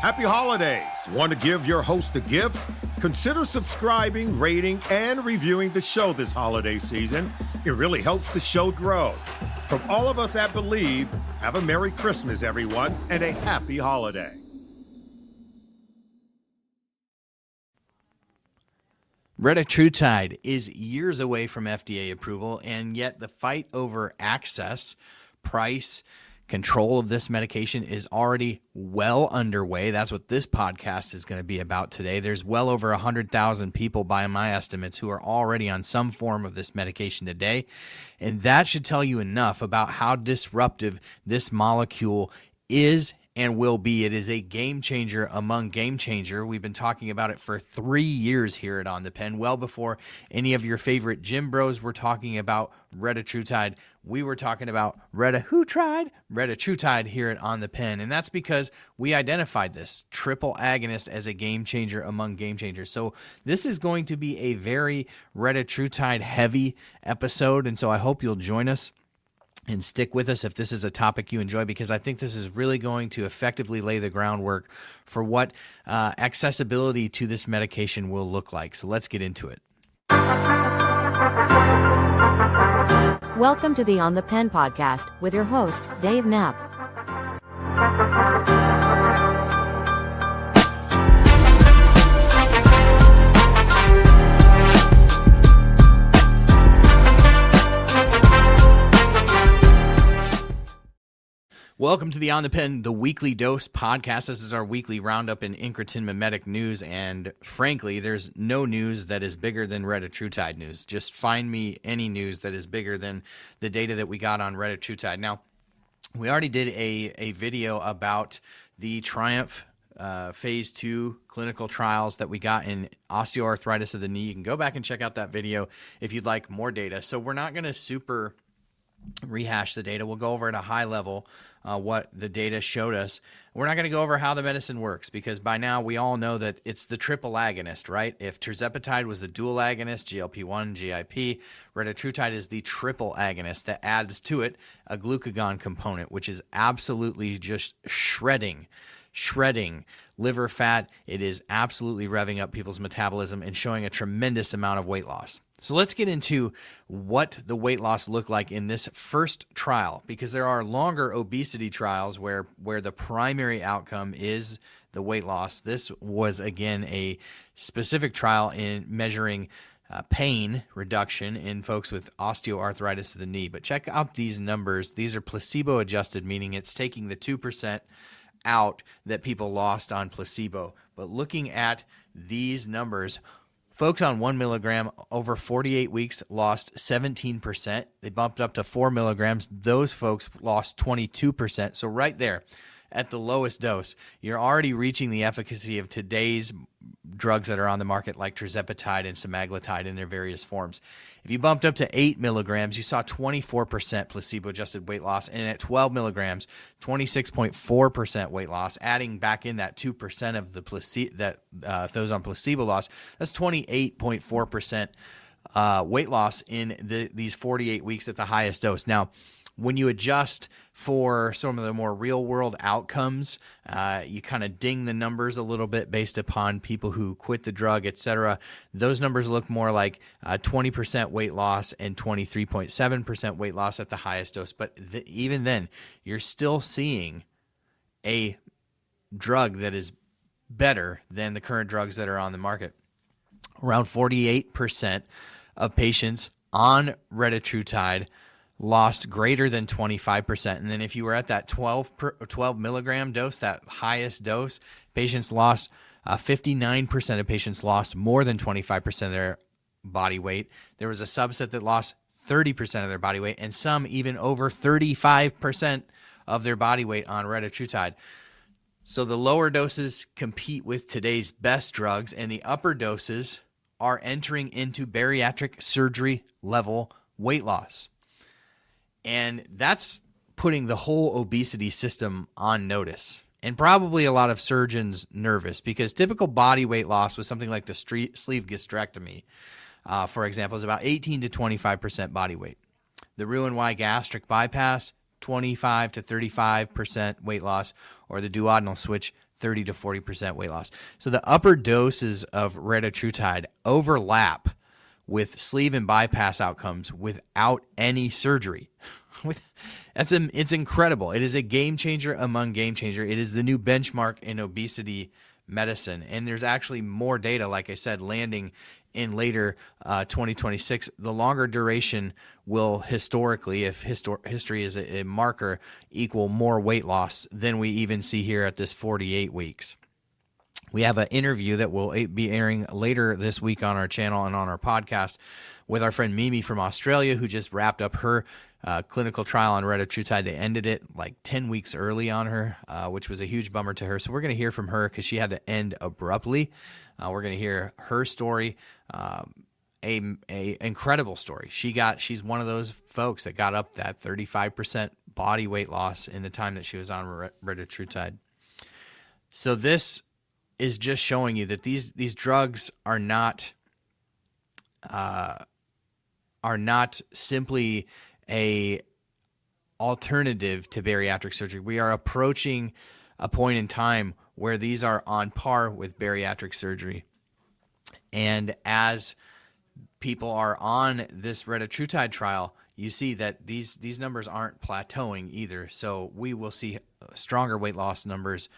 Happy holidays. Want to give your host a gift? Consider subscribing, rating, and reviewing the show this holiday season. It really helps the show grow. From all of us at Believe, have a Merry Christmas, everyone, and a happy holiday. Retatrutide is years away from FDA approval, and yet the fight over access, price, control of this medication is already well underway. That's what this podcast is going to be about today. There's well over 100,000 people, by my estimates, who are already on some form of this medication today, and that should tell you enough about how disruptive this molecule is and will be. It is a game changer among game changer. We've been talking about it for 3 years here at On the Pen. Well before any of your favorite gym bros were talking about Retatrutide, we were talking about Retatrutide here at On the Pen. And that's because we identified this triple agonist as a game changer among game changers. So this is going to be a very Retatrutide heavy episode. And so I hope you'll join us and stick with us if this is a topic you enjoy, because I think this is really going to effectively lay the groundwork for what accessibility to this medication will look like. So let's get into it. Welcome to the On the Pen podcast with your host, Dave Knapp. Welcome to the On the Pen, the Weekly Dose podcast. This is our weekly roundup in incretin mimetic news, and frankly, there's no news that is bigger than Retatrutide news. Just find me any news that is bigger than the data that we got on Retatrutide. Now, we already did a video about the Triumph phase 2 clinical trials that we got in osteoarthritis of the knee. You can go back and check out that video if you'd like more data. So we're not going to super rehash the data. We'll go over at a high level what the data showed us. We're not going to go over how the medicine works, because by now we all know that it's the triple agonist, right? If tirzepatide was the dual agonist, GLP-1, GIP, Retatrutide is the triple agonist that adds to it a glucagon component, which is absolutely just shredding liver fat. It is absolutely revving up people's metabolism and showing a tremendous amount of weight loss. So let's get into what the weight loss looked like in this first trial, because there are longer obesity trials where the primary outcome is the weight loss. This was, again, a specific trial in measuring pain reduction in folks with osteoarthritis of the knee. But check out these numbers. These are placebo adjusted, meaning it's taking the 2% out that people lost on placebo. But looking at these numbers, folks on 1 milligram over 48 weeks lost 17%. They bumped up to 4 milligrams. Those folks lost 22%. So right there at the lowest dose, you're already reaching the efficacy of today's drugs that are on the market, like tirzepatide and semaglutide in their various forms. If you bumped up to 8 milligrams, you saw 24% placebo-adjusted weight loss, and at 12 milligrams, 26.4% weight loss. Adding back in that 2% of the those on placebo loss, that's 28.4% weight loss in these 48 weeks at the highest dose. Now, when you adjust for some of the more real-world outcomes, you kind of ding the numbers a little bit based upon people who quit the drug, etc. Those numbers look more like 20% weight loss and 23.7% weight loss at the highest dose. But even then, you're still seeing a drug that is better than the current drugs that are on the market. Around 48% of patients on Retatrutide lost greater than 25%. And then if you were at that 12 milligram dose, that highest dose, patients lost 59% of patients lost more than 25% of their body weight. There was a subset that lost 30% of their body weight, and some even over 35% of their body weight on Retatrutide. So the lower doses compete with today's best drugs, and the upper doses are entering into bariatric surgery level weight loss. And that's putting the whole obesity system on notice, and probably a lot of surgeons nervous, because typical body weight loss with something like the sleeve gastrectomy, for example, is about 18 to 25% body weight. The Roux-en-Y gastric bypass, 25 to 35% weight loss, or the duodenal switch, 30 to 40% weight loss. So the upper doses of retatrutide overlap with sleeve and bypass outcomes without any surgery. It's incredible. It is a game changer among game changer. It is the new benchmark in obesity medicine. And there's actually more data, like I said, landing in later 2026. The longer duration will historically, if history is a marker, equal more weight loss than we even see here at this 48 weeks. We have an interview that will be airing later this week on our channel and on our podcast with our friend Mimi from Australia, who just wrapped up her clinical trial on retatrutide. They ended it like 10 weeks early on her, which was a huge bummer to her. So we're going to hear from her because she had to end abruptly. We're going to hear her story, a incredible story. She's one of those folks that got up that 35% body weight loss in the time that she was on retatrutide. So this is just showing you that these drugs are not simply a alternative to bariatric surgery. We are approaching a point in time where these are on par with bariatric surgery. And as people are on this retatrutide trial, you see that these numbers aren't plateauing either. So we will see stronger weight loss numbers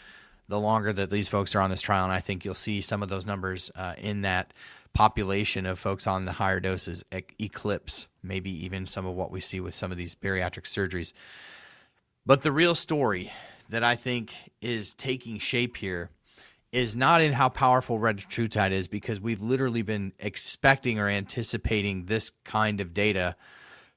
the longer that these folks are on this trial. And I think you'll see some of those numbers in that population of folks on the higher doses eclipse maybe even some of what we see with some of these bariatric surgeries. But the real story that I think is taking shape here is not in how powerful retatrutide is, because we've literally been expecting or anticipating this kind of data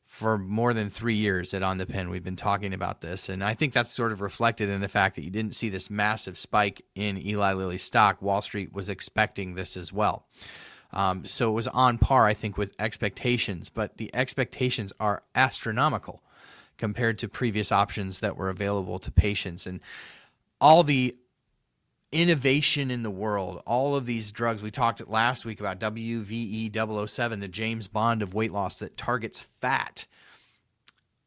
for more than 3 years at On the Pen. We've been talking about this, and I think that's sort of reflected in the fact that you didn't see this massive spike in Eli Lilly stock. Wall Street was expecting this as well. So it was on par, I think, with expectations, but the expectations are astronomical compared to previous options that were available to patients. And all the innovation in the world, all of these drugs, we talked last week about WVE-007, the James Bond of weight loss that targets fat.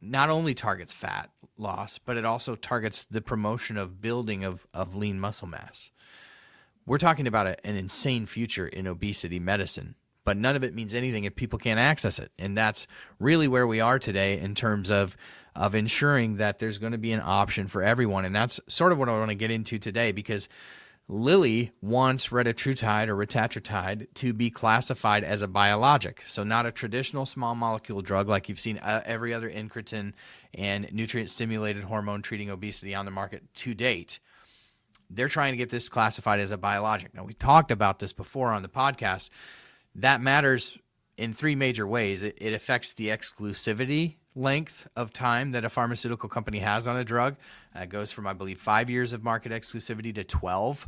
Not only targets fat loss, but it also targets the promotion of building of lean muscle mass. We're talking about an insane future in obesity medicine, but none of it means anything if people can't access it. And that's really where we are today in terms of ensuring that there's going to be an option for everyone. And that's sort of what I want to get into today, because Lilly wants retatrutide or retatrutide to be classified as a biologic. So not a traditional small molecule drug like you've seen every other incretin and nutrient-stimulated hormone treating obesity on the market to date. They're trying to get this classified as a biologic. Now, we talked about this before on the podcast. That matters in three major ways. It affects the exclusivity length of time that a pharmaceutical company has on a drug. It goes from, I believe, 5 years of market exclusivity to 12.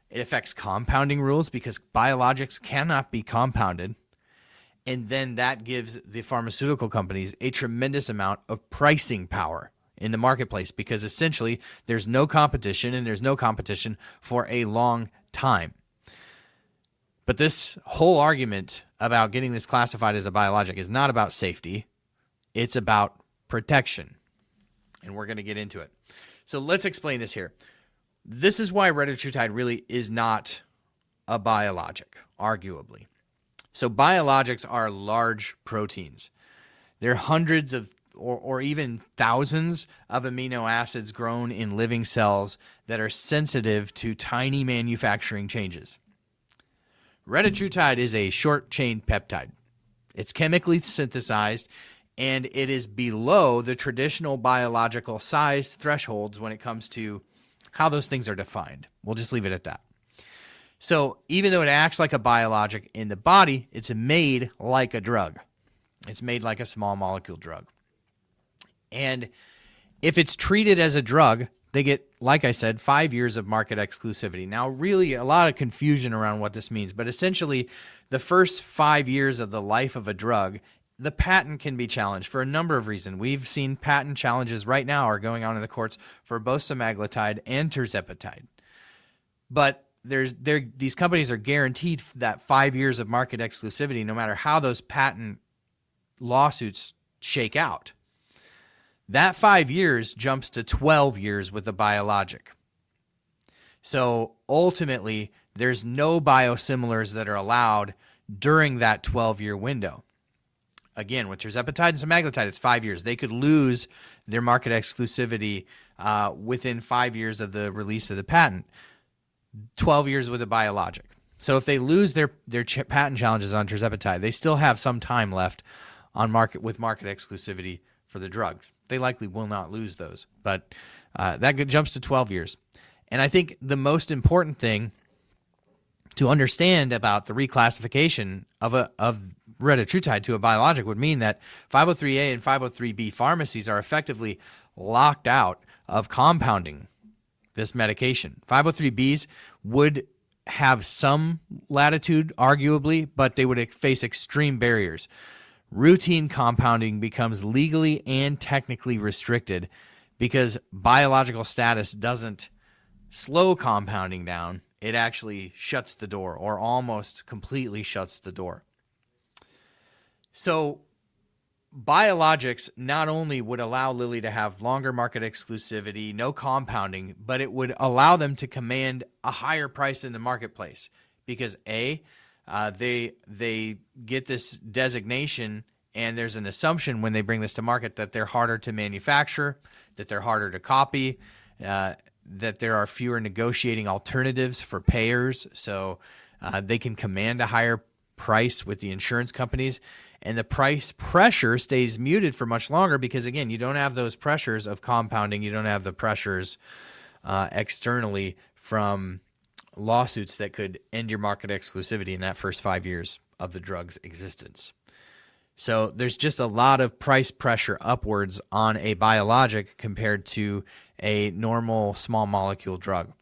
It affects compounding rules because biologics cannot be compounded. And then that gives the pharmaceutical companies a tremendous amount of pricing power in the marketplace, because essentially there's no competition, and there's no competition for a long time. But this whole argument about getting this classified as a biologic is not about safety. It's about protection. And we're going to get into it. So let's explain this here. This is why retatrutide really is not a biologic, arguably. So biologics are large proteins. They're hundreds of or even thousands of amino acids grown in living cells that are sensitive to tiny manufacturing changes. Retatrutide is a short-chain peptide. It's chemically synthesized, and it is below the traditional biological size thresholds when it comes to how those things are defined. We'll just leave it at that. So even though it acts like a biologic in the body, it's made like a drug. It's made like a small molecule drug. And if it's treated as a drug, they get, like I said, 5 years of market exclusivity. Now, really a lot of confusion around what this means, but essentially the first 5 years of the life of a drug, the patent can be challenged for a number of reasons. We've seen patent challenges right now are going on in the courts for both semaglutide and tirzepatide. But these companies are guaranteed that 5 years of market exclusivity no matter how those patent lawsuits shake out. That 5 years jumps to 12 years with the biologic. So ultimately, there's no biosimilars that are allowed during that 12-year window. Again, with tirzepatide and semaglutide, it's 5 years. They could lose their market exclusivity within 5 years of the release of the patent. 12 years with a biologic. So if they lose their patent challenges on tirzepatide, they still have some time left on market exclusivity for the drugs. They likely will not lose those, but that jumps to 12 years. And I think the most important thing to understand about the reclassification of retatrutide to a biologic would mean that 503A and 503B pharmacies are effectively locked out of compounding this medication. 503Bs would have some latitude, arguably, but they would face extreme barriers. Routine compounding becomes legally and technically restricted because biological status doesn't slow compounding down. It actually shuts the door, or almost completely shuts the door. So biologics not only would allow Lilly to have longer market exclusivity, no compounding, but it would allow them to command a higher price in the marketplace because they get this designation, and there's an assumption when they bring this to market that they're harder to manufacture, that they're harder to copy, that there are fewer negotiating alternatives for payers, so they can command a higher price with the insurance companies. And the price pressure stays muted for much longer because, again, you don't have those pressures of compounding. You don't have the pressures externally from lawsuits that could end your market exclusivity in that first 5 years of the drug's existence. So there's just a lot of price pressure upwards on a biologic compared to a normal small molecule drug.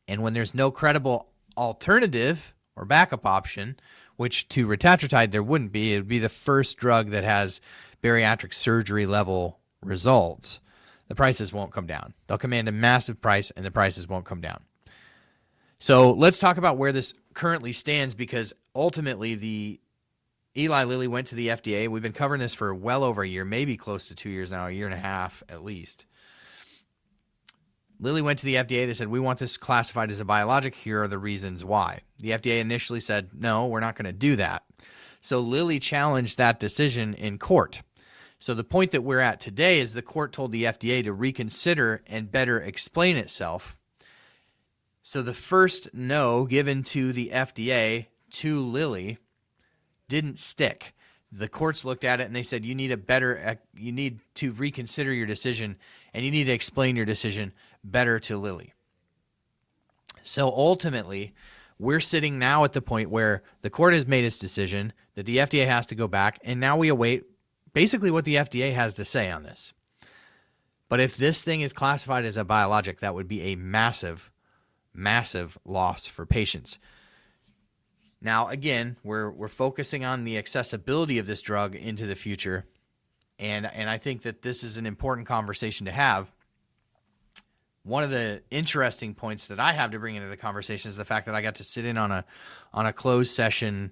And when there's no credible alternative or backup option, which to retatrutide there wouldn't be, it would be the first drug that has bariatric surgery level results, the prices won't come down. They'll command a massive price and the prices won't come down. So let's talk about where this currently stands, because ultimately the Eli Lilly went to the FDA. We've been covering this for well over a year, maybe close to 2 years now, a year and a half at least. Lilly went to the FDA. They said, we want this classified as a biologic. Here are the reasons why. The FDA initially said, no, we're not going to do that. So Lilly challenged that decision in court. So the point that we're at today is the court told the FDA to reconsider and better explain itself. So the first no given to the FDA to Lilly didn't stick. The courts looked at it and they said, you need to reconsider your decision and you need to explain your decision better to Lilly. So ultimately, we're sitting now at the point where the court has made its decision, that the FDA has to go back, and now we await basically what the FDA has to say on this. But if this thing is classified as a biologic, that would be a massive, massive loss for patients. Now, again, we're focusing on the accessibility of this drug into the future, and I think that this is an important conversation to have. One of the interesting points that I have to bring into the conversation is the fact that I got to sit in on a closed session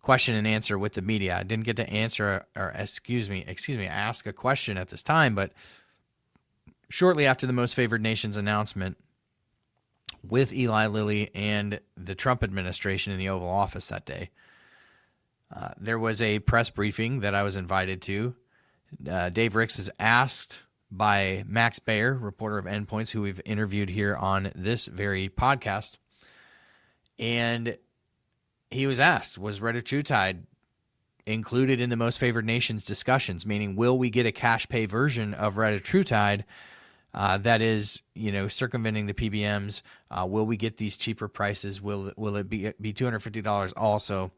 question and answer with the media. I didn't get to answer ask a question at this time, but shortly after the Most Favored Nations announcement with Eli Lilly and the Trump administration in the Oval Office that day, there was a press briefing that I was invited to. Dave Ricks was asked by Max Bayer, reporter of Endpoints, who we've interviewed here on this very podcast. And he was asked, was retatrutide included in the Most Favored Nations discussions? Meaning, will we get a cash pay version of retatrutide that is, circumventing the PBMs? Will we get these cheaper prices? Will it be $250 also?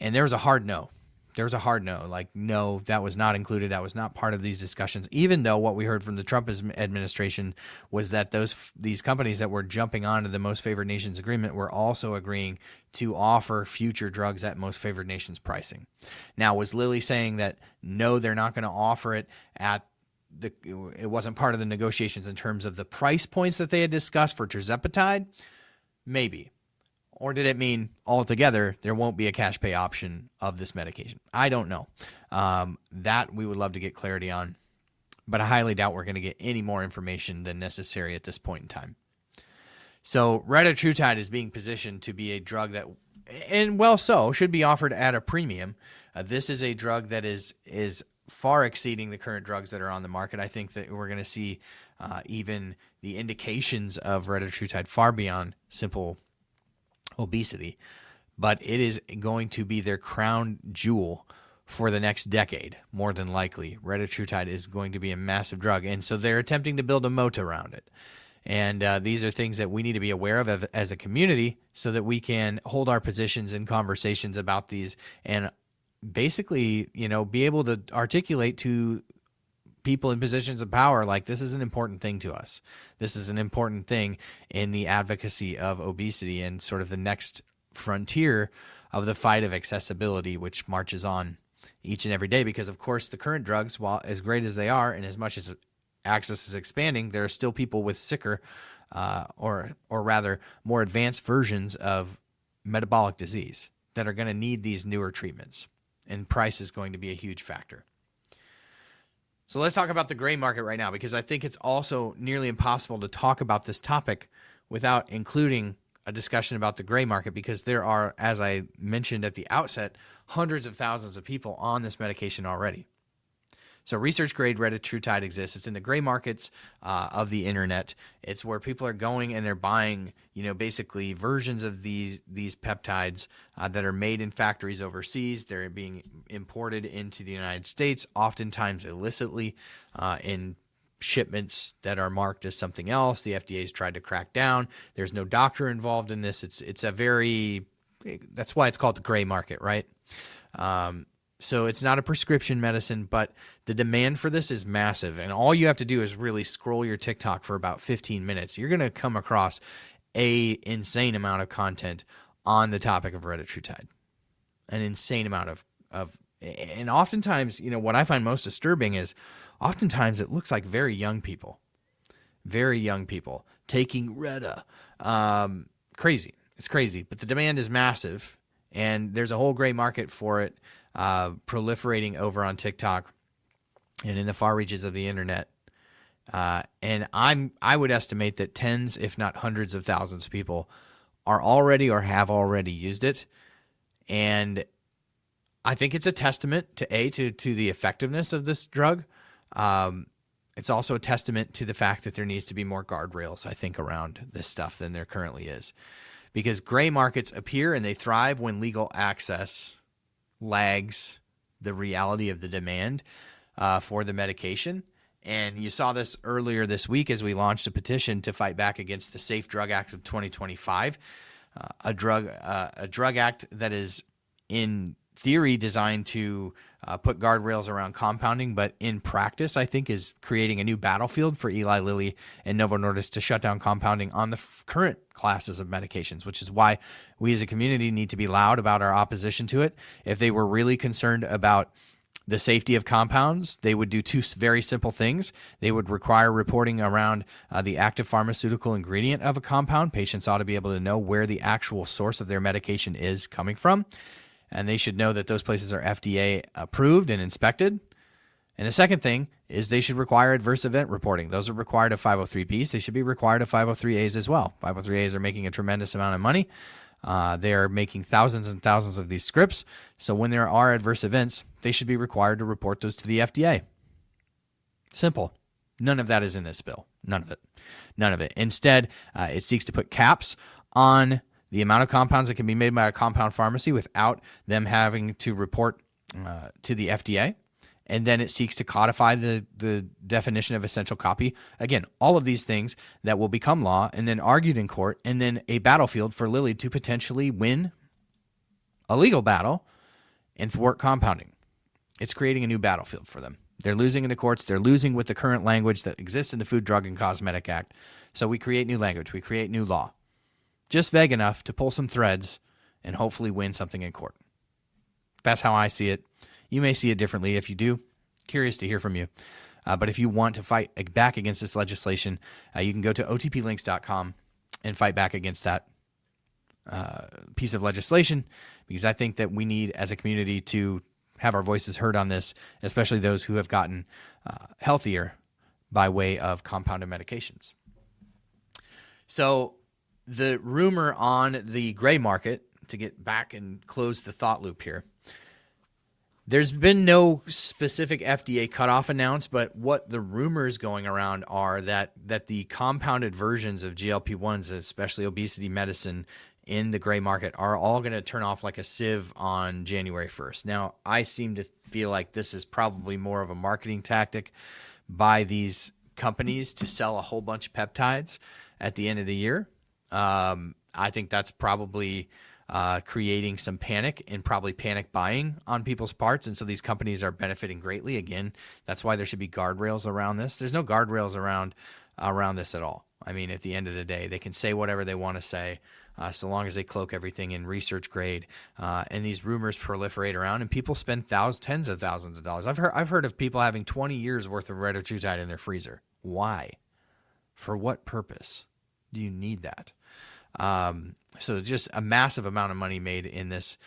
And there was a hard no. There was a hard no. Like, no, that was not included. That was not part of these discussions, even though what we heard from the Trump administration was that these companies that were jumping onto the Most Favored Nations agreement were also agreeing to offer future drugs at Most Favored Nations pricing. Now, was Lilly saying that, no, they're not going to offer it at it wasn't part of the negotiations in terms of the price points that they had discussed for tirzepatide? Maybe. Or did it mean altogether there won't be a cash pay option of this medication? I don't know. That we would love to get clarity on, but I highly doubt we're going to get any more information than necessary at this point in time. So Retatrutide is being positioned to be a drug that, and well so, should be offered at a premium. This is a drug that is far exceeding the current drugs that are on the market. I think that we're going to see even the indications of Retatrutide far beyond simple obesity, but it is going to be their crown jewel for the next decade, more than likely. Retatrutide is going to be a massive drug, and so they're attempting to build a moat around it. And these are things that we need to be aware of as a community so that we can hold our positions in conversations about these and basically, be able to articulate to people in positions of power, like, this is an important thing to us. This is an important thing in the advocacy of obesity and sort of the next frontier of the fight of accessibility, which marches on each and every day. Because, of course, the current drugs, while as great as they are and as much as access is expanding, there are still people with sicker or rather more advanced versions of metabolic disease that are going to need these newer treatments. And price is going to be a huge factor. So let's talk about the gray market right now, because I think it's also nearly impossible to talk about this topic without including a discussion about the gray market, because there are, as I mentioned at the outset, hundreds of thousands of people on this medication already. So research-grade Retatrutide exists. It's in the gray markets of the internet. It's where people are going and they're buying, basically versions of these peptides that are made in factories overseas. They're being imported into the United States, oftentimes illicitly, in shipments that are marked as something else. The FDA's tried to crack down. There's no doctor involved in this. It's a very, that's why it's called the gray market, right? So it's not a prescription medicine, but the demand for this is massive. And all you have to do is really scroll your TikTok for about 15 minutes. You're going to come across an insane amount of content on the topic of Retatrutide. An insane amount of and oftentimes, what I find most disturbing is oftentimes it looks like very young people taking Reta. Crazy. It's crazy. But the demand is massive, and there's a whole gray market for it. Proliferating over on TikTok and in the far reaches of the internet. And I would estimate that tens, if not hundreds of thousands of people are already or have already used it. And I think it's a testament to the effectiveness of this drug. It's also a testament to the fact that there needs to be more guardrails, I think, around this stuff than there currently is. Because gray markets appear and they thrive when legal access lags the reality of the demand for the medication. And you saw this earlier this week as we launched a petition to fight back against the Safe Drug Act of 2025, a drug act that is in theory designed to put guardrails around compounding, but in practice, I think, is creating a new battlefield for Eli Lilly and Novo Nordisk to shut down compounding on the current classes of medications, which is why we as a community need to be loud about our opposition to it. If they were really concerned about the safety of compounds, they would do two very simple things. They would require reporting around the active pharmaceutical ingredient of a compound. Patients ought to be able to know where the actual source of their medication is coming from. And they should know that those places are FDA approved and inspected. And the second thing is they should require adverse event reporting. Those are required of 503Bs. They should be required of 503As as well. 503As are making a tremendous amount of money. They are making thousands and thousands of these scripts. So when there are adverse events, they should be required to report those to the FDA. Simple. None of that is in this bill. None of it. Instead, it seeks to put caps on the amount of compounds that can be made by a compound pharmacy without them having to report to the FDA. And then it seeks to codify the definition of essential copy. Again, all of these things that will become law and then argued in court, and then a battlefield for Lilly to potentially win a legal battle and thwart compounding. It's creating a new battlefield for them. They're losing in the courts. They're losing with the current language that exists in the Food, Drug, and Cosmetic Act. So we create new language. We create new law. Just vague enough to pull some threads and hopefully win something in court. That's how I see it. You may see it differently. If you do, curious to hear from you. But if you want to fight back against this legislation, you can go to otplinks.com and fight back against that piece of legislation, because I think that we need, as a community, to have our voices heard on this, especially those who have gotten healthier by way of compounded medications. So the rumor on the gray market, to get back and close the thought loop here, there's been no specific FDA cutoff announced, but what the rumors going around are that the compounded versions of GLP-1s, especially obesity medicine in the gray market, are all going to turn off like a sieve on January 1st. Now, I seem to feel like this is probably more of a marketing tactic by these companies to sell a whole bunch of peptides at the end of the year. I think that's probably creating some panic and probably panic buying on people's parts. And so these companies are benefiting greatly. Again, that's why there should be guardrails around this. There's no guardrails around this at all. I mean, at the end of the day, they can say whatever they want to say, so long as they cloak everything in research grade. And these rumors proliferate around, and people spend tens of thousands of dollars. I've heard of people having 20 years worth of Retatrutide in their freezer. Why? For what purpose do you need that? So just a massive amount of money made in this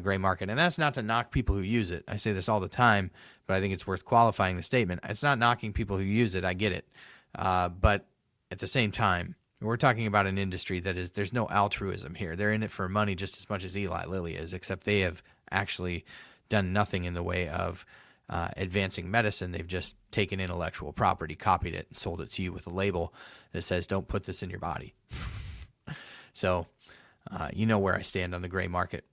gray market. And that's not to knock people who use it. I say this all the time, but I think it's worth qualifying the statement. It's not knocking people who use it. I get it. But at the same time, we're talking about an industry there's no altruism here. They're in it for money just as much as Eli Lilly is, except they have actually done nothing in the way of advancing medicine. They've just taken intellectual property, copied it, and sold it to you with a label that says, don't put this in your body. So, you know where I stand on the gray market.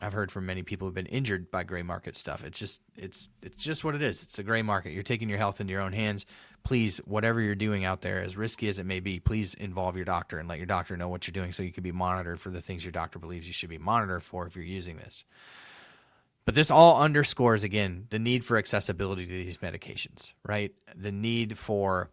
I've heard from many people who've been injured by gray market stuff. It's just what it is. It's the gray market. You're taking your health into your own hands. Please, whatever you're doing out there, as risky as it may be, please involve your doctor and let your doctor know what you're doing so you can be monitored for the things your doctor believes you should be monitored for if you're using this. But this all underscores, again, the need for accessibility to these medications, right? The need for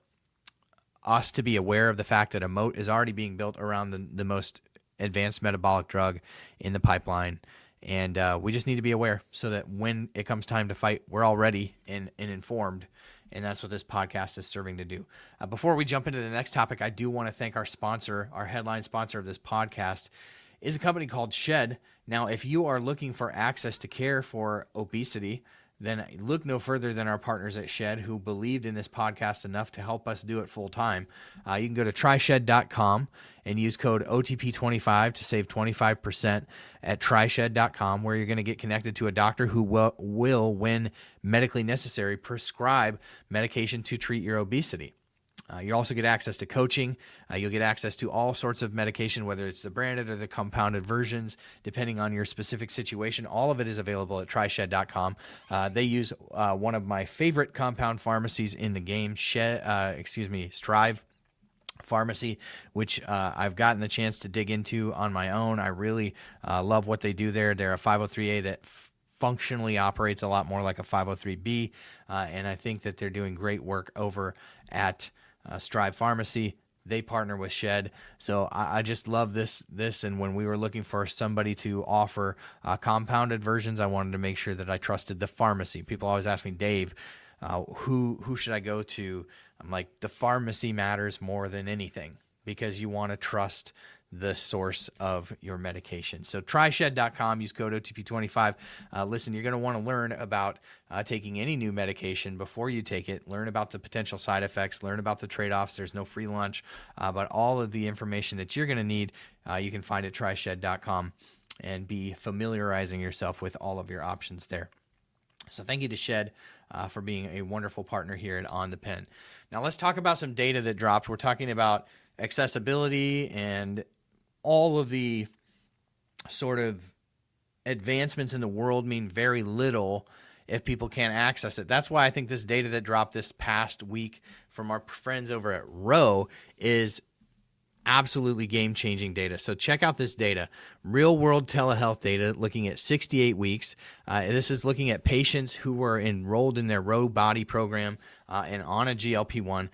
us to be aware of the fact that a moat is already being built around the most advanced metabolic drug in the pipeline. And we just need to be aware so that when it comes time to fight, we're all ready and informed. And that's what this podcast is serving to do. Before we jump into the next topic, I do want to thank our sponsor. Our headline sponsor of this podcast is a company called Shed. Now, if you are looking for access to care for obesity, then look no further than our partners at Shed, who believed in this podcast enough to help us do it full time. You can go to tryshed.com and use code OTP25 to save 25% at tryshed.com, where you're going to get connected to a doctor who will, when medically necessary, prescribe medication to treat your obesity. You also get access to coaching. You'll get access to all sorts of medication, whether it's the branded or the compounded versions, depending on your specific situation. All of it is available at tryshed.com. They use one of my favorite compound pharmacies in the game, Strive Pharmacy, which I've gotten the chance to dig into on my own. I really love what they do there. They're a 503A that functionally operates a lot more like a 503B, and I think that they're doing great work over at Strive Pharmacy. They partner with Shed. So I just love this. And when we were looking for somebody to offer compounded versions, I wanted to make sure that I trusted the pharmacy. People always ask me, Dave, who should I go to? I'm like, the pharmacy matters more than anything, because you want to trust the source of your medication. So tryshed.com, use code OTP25. Listen, you're going to want to learn about taking any new medication before you take it, learn about the potential side effects, learn about the trade-offs. There's no free lunch, but all of the information that you're going to need, you can find at tryshed.com, and be familiarizing yourself with all of your options there. So thank you to Shed for being a wonderful partner here at On the Pen. Now let's talk about some data that dropped. We're talking about accessibility and all of the sort of advancements in the world mean very little if people can't access it. That's why I think this data that dropped this past week from our friends over at Roe is absolutely game-changing data. So check out this data. Real-world telehealth data looking at 68 weeks. This is looking at patients who were enrolled in their Roe body program and on a GLP-1,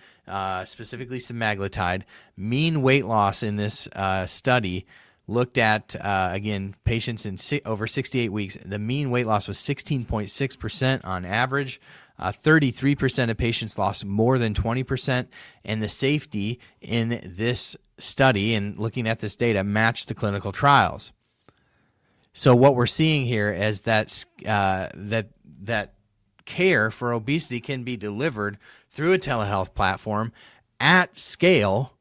specifically semaglutide. Mean weight loss in this study looked at, again, patients in over 68 weeks. The mean weight loss was 16.6% on average. 33% of patients lost more than 20%, and the safety in this study and looking at this data matched the clinical trials. So what we're seeing here is that that care for obesity can be delivered through a telehealth platform at scale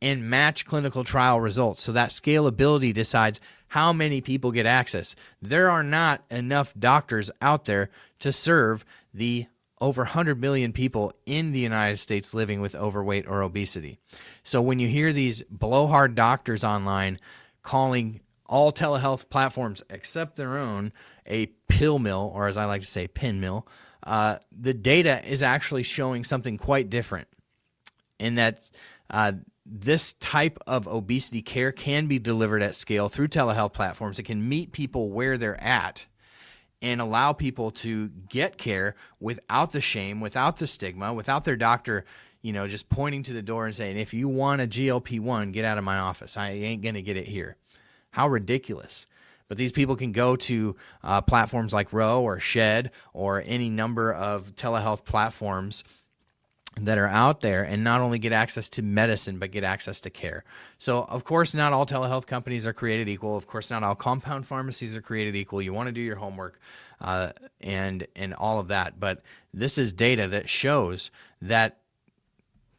and match clinical trial results. So that scalability decides how many people get access. There are not enough doctors out there to serve the over 100 million people in the United States living with overweight or obesity. So when you hear these blowhard doctors online calling all telehealth platforms except their own a pill mill, or as I like to say, pin mill, the data is actually showing something quite different, in that this type of obesity care can be delivered at scale through telehealth platforms. It can meet people where they're at and allow people to get care without the shame, without the stigma, without their doctor, just pointing to the door and saying, if you want a GLP-1, get out of my office. I ain't going to get it here. How ridiculous. But these people can go to platforms like Ro or Shed or any number of telehealth platforms that are out there and not only get access to medicine, but get access to care. So, of course, not all telehealth companies are created equal. Of course, not all compound pharmacies are created equal. You want to do your homework and all of that. But this is data that shows that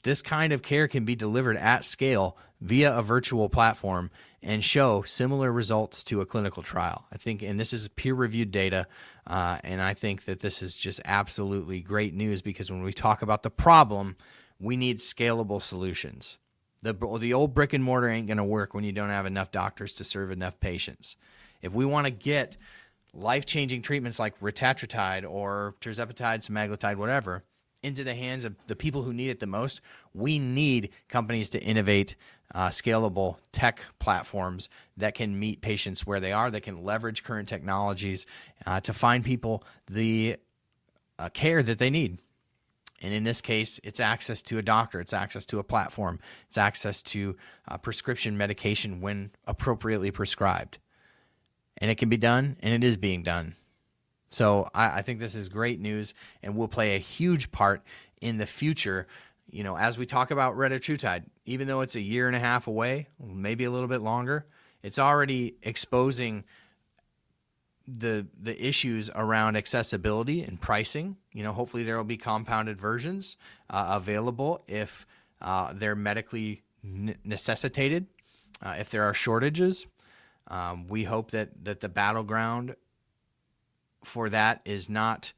this kind of care can be delivered at scale via a virtual platform and show similar results to a clinical trial. I think, and this is peer-reviewed data, and I think that this is just absolutely great news, because when we talk about the problem, we need scalable solutions. The old brick and mortar ain't going to work when you don't have enough doctors to serve enough patients. If we want to get life-changing treatments like Retatrutide or tirzepatide, semaglutide, whatever, into the hands of the people who need it the most, we need companies to innovate scalable tech platforms that can meet patients where they are, that can leverage current technologies to find people the care that they need. And in this case, it's access to a doctor, it's access to a platform, it's access to prescription medication when appropriately prescribed. And it can be done, and it is being done. So I think this is great news and will play a huge part in the future. As we talk about Retatrutide, even though it's a year and a half away, maybe a little bit longer, it's already exposing the issues around accessibility and pricing. Hopefully there will be compounded versions available if they're medically necessitated, if there are shortages. We hope that the battleground for that is not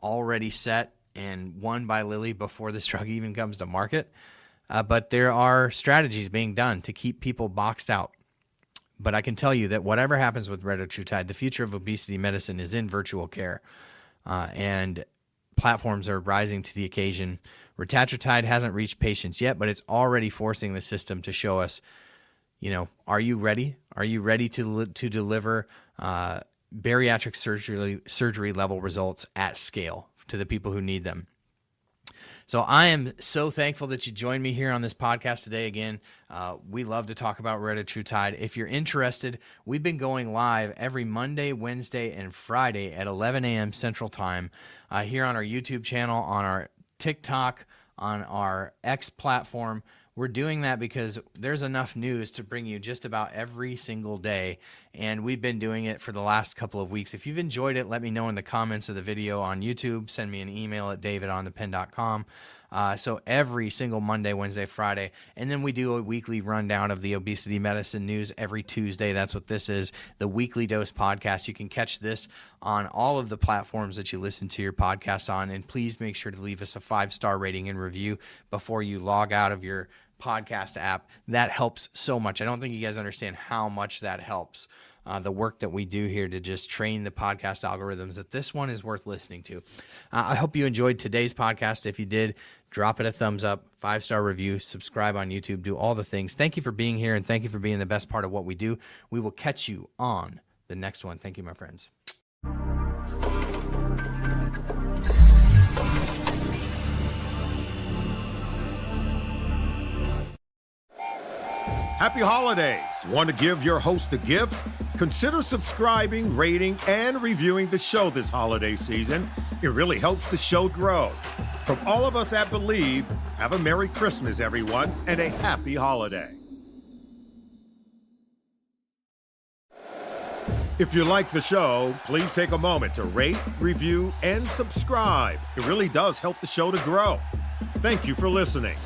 already set and won by Lilly before this drug even comes to market. But there are strategies being done to keep people boxed out. But I can tell you that whatever happens with Retatrutide, the future of obesity medicine is in virtual care. And platforms are rising to the occasion. Retatrutide hasn't reached patients yet, but it's already forcing the system to show us, are you ready? Are you ready to deliver bariatric surgery level results at scale to the people who need them? So I am so thankful that you joined me here on this podcast today. Again, we love to talk about Retatrutide. If you're interested, we've been going live every Monday, Wednesday, and Friday at 11 a.m. Central Time here on our YouTube channel, on our TikTok, on our X platform. We're doing that because there's enough news to bring you just about every single day, and we've been doing it for the last couple of weeks. If you've enjoyed it, let me know in the comments of the video on YouTube. Send me an email at davidonthepen.com. So every single Monday, Wednesday, Friday, and then we do a weekly rundown of the obesity medicine news every Tuesday. That's what this is, the Weekly Dose Podcast. You can catch this on all of the platforms that you listen to your podcasts on, and please make sure to leave us a 5-star rating and review before you log out of your podcast app. That helps so much. I don't think you guys understand how much that helps. The work that we do here to just train the podcast algorithms, that this one is worth listening to. I hope you enjoyed today's podcast. If you did, drop it a thumbs up, 5-star review, subscribe on YouTube, do all the things. Thank you for being here, and thank you for being the best part of what we do. We will catch you on the next one. Thank you, my friends. Happy holidays! Want to give your host a gift? Consider subscribing, rating, and reviewing the show this holiday season. It really helps the show grow. From all of us at Believe, have a Merry Christmas, everyone, and a Happy Holiday. If you like the show, please take a moment to rate, review, and subscribe. It really does help the show to grow. Thank you for listening.